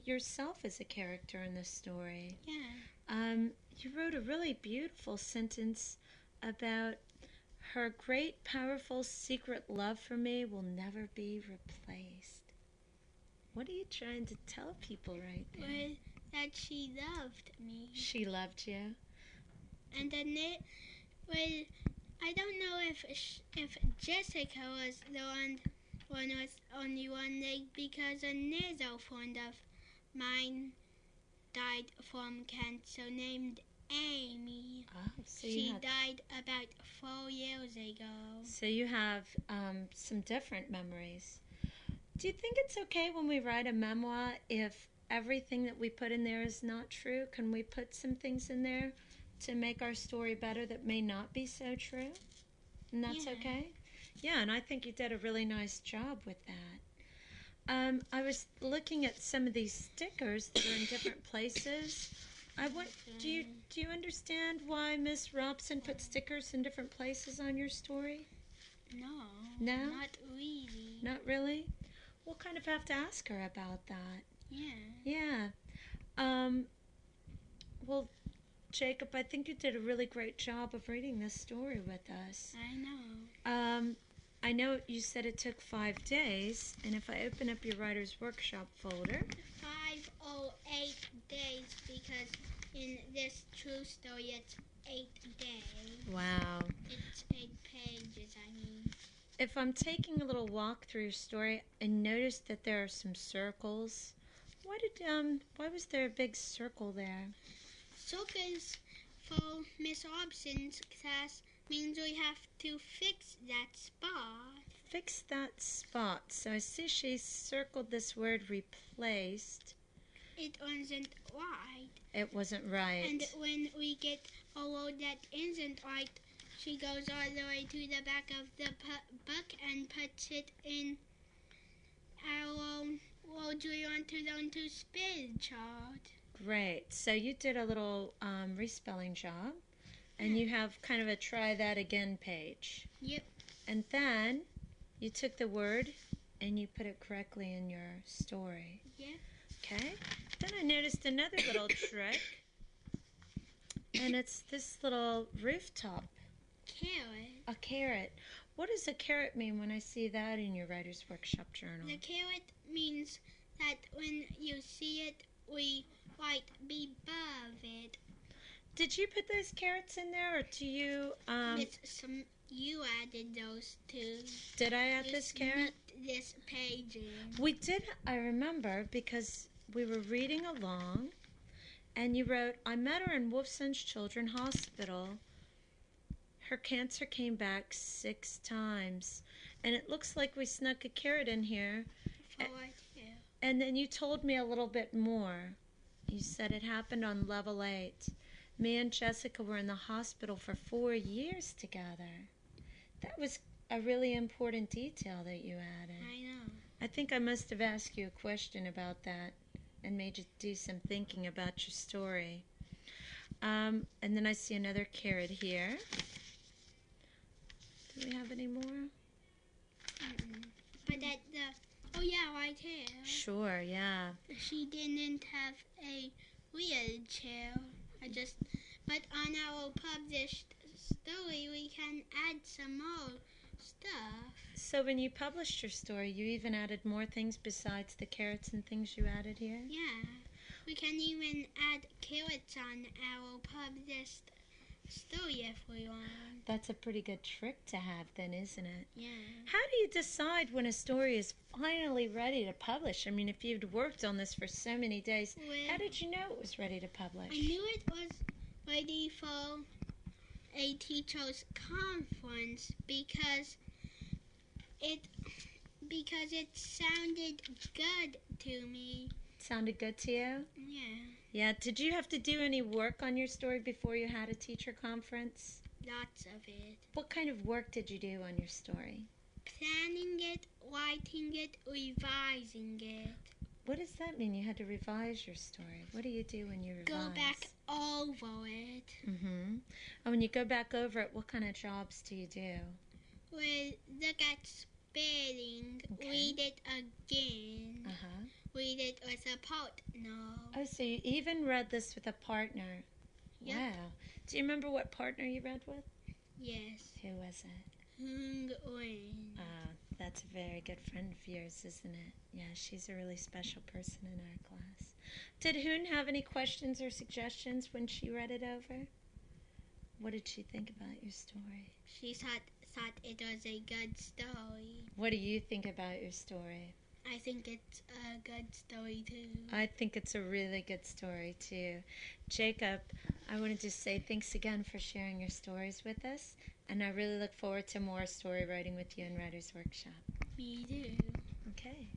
yourself as a character in this story. Yeah. You wrote a really beautiful sentence about her great, powerful, secret love for me will never be replaced. What are you trying to tell people right there? Well, that she loved me. She loved you? And then well, I don't know if Jessica was the one with only one leg, because another friend of mine died from cancer named Amy. Oh, so she died about 4 years ago. So you have some different memories. Do you think it's okay when we write a memoir if everything that we put in there is not true? Can we put some things in there to make our story better that may not be so true? And that's okay? Yeah, and I think you did a really nice job with that. I was looking at some of these stickers that are in different places. Do you understand why Miss Robson put stickers in different places on your story? No. No? Not really. Not really? We'll kind of have to ask her about that. Yeah. Yeah. Well, Jacob, I think you did a really great job of reading this story with us. I know. I know you said it took 5 days, and if I open up your Writer's Workshop folder... 5 or 8 days, because in this true story it's 8 days. Wow. It's 8 pages, I mean. If I'm taking a little walk through your story, I noticed that there are some circles. Why was there a big circle there? Circles for Miss Robson's class means we have to fix that spot. Fix that spot. So I see she circled this word replaced. It wasn't right. It wasn't right. And when we get a word that isn't right, she goes all the way to the back of the book and puts it in our words we want to learn to spell chart. Great. So you did a little respelling job, and you have kind of a try that again page. Yep. And then you took the word and you put it correctly in your story. Yep. Okay. Then I noticed another little trick, and it's this little rooftop. Carrot. A carrot. What does a carrot mean when I see that in your Writer's Workshop journal? The carrot means that when you see it, we write above it. Did you put those carrots in there, or do you... You added those two. Did I add this carrot? This page in. We did, I remember, because we were reading along, and you wrote, I met her in Wolfson's Children's Hospital. Her cancer came back 6 times. And it looks like we snuck a carrot in here. And then you told me a little bit more. You said it happened on level 8. Me and Jessica were in the hospital for 4 years together. That was a really important detail that you added. I know. I think I must have asked you a question about that and made you do some thinking about your story. And then I see another carrot here. Do we have any more? But oh yeah, right here. Sure, yeah. She didn't have a wheelchair. But on our published story, we can add some more stuff. So when you published your story, you even added more things besides the carrots and things you added here? Yeah. We can even add carrots on our published story if we want. That's a pretty good trick to have then, isn't it? Yeah. How do you decide when a story is finally ready to publish? I mean, if you'd worked on this for so many days, how did you know it was ready to publish? I knew it was ready for a teacher's conference because it sounded good to me. Sounded good to you? Yeah. Yeah. Did you have to do any work on your story before you had a teacher conference? Lots of it. What kind of work did you do on your story? Planning it, writing it, revising it. What does that mean? You had to revise your story. What do you do when you revise? Go back over it. Mm-hmm. And when you go back over it, what kind of jobs do you do? Well, look at spelling. Okay. Read it again. read it with a partner. Oh, so you even read this with a partner. Yep. Wow. Do you remember what partner you read with? Yes. Who was it? Hung Wen. That's a very good friend of yours, isn't it? Yeah, she's a really special person in our class. Did Hoon have any questions or suggestions when she read it over? What did she think about your story? She thought it was a good story. What do you think about your story? I think it's a good story too. I think it's a really good story too. Jacob, I wanted to say thanks again for sharing your stories with us, and I really look forward to more story writing with you in Writer's Workshop. Me too. Okay.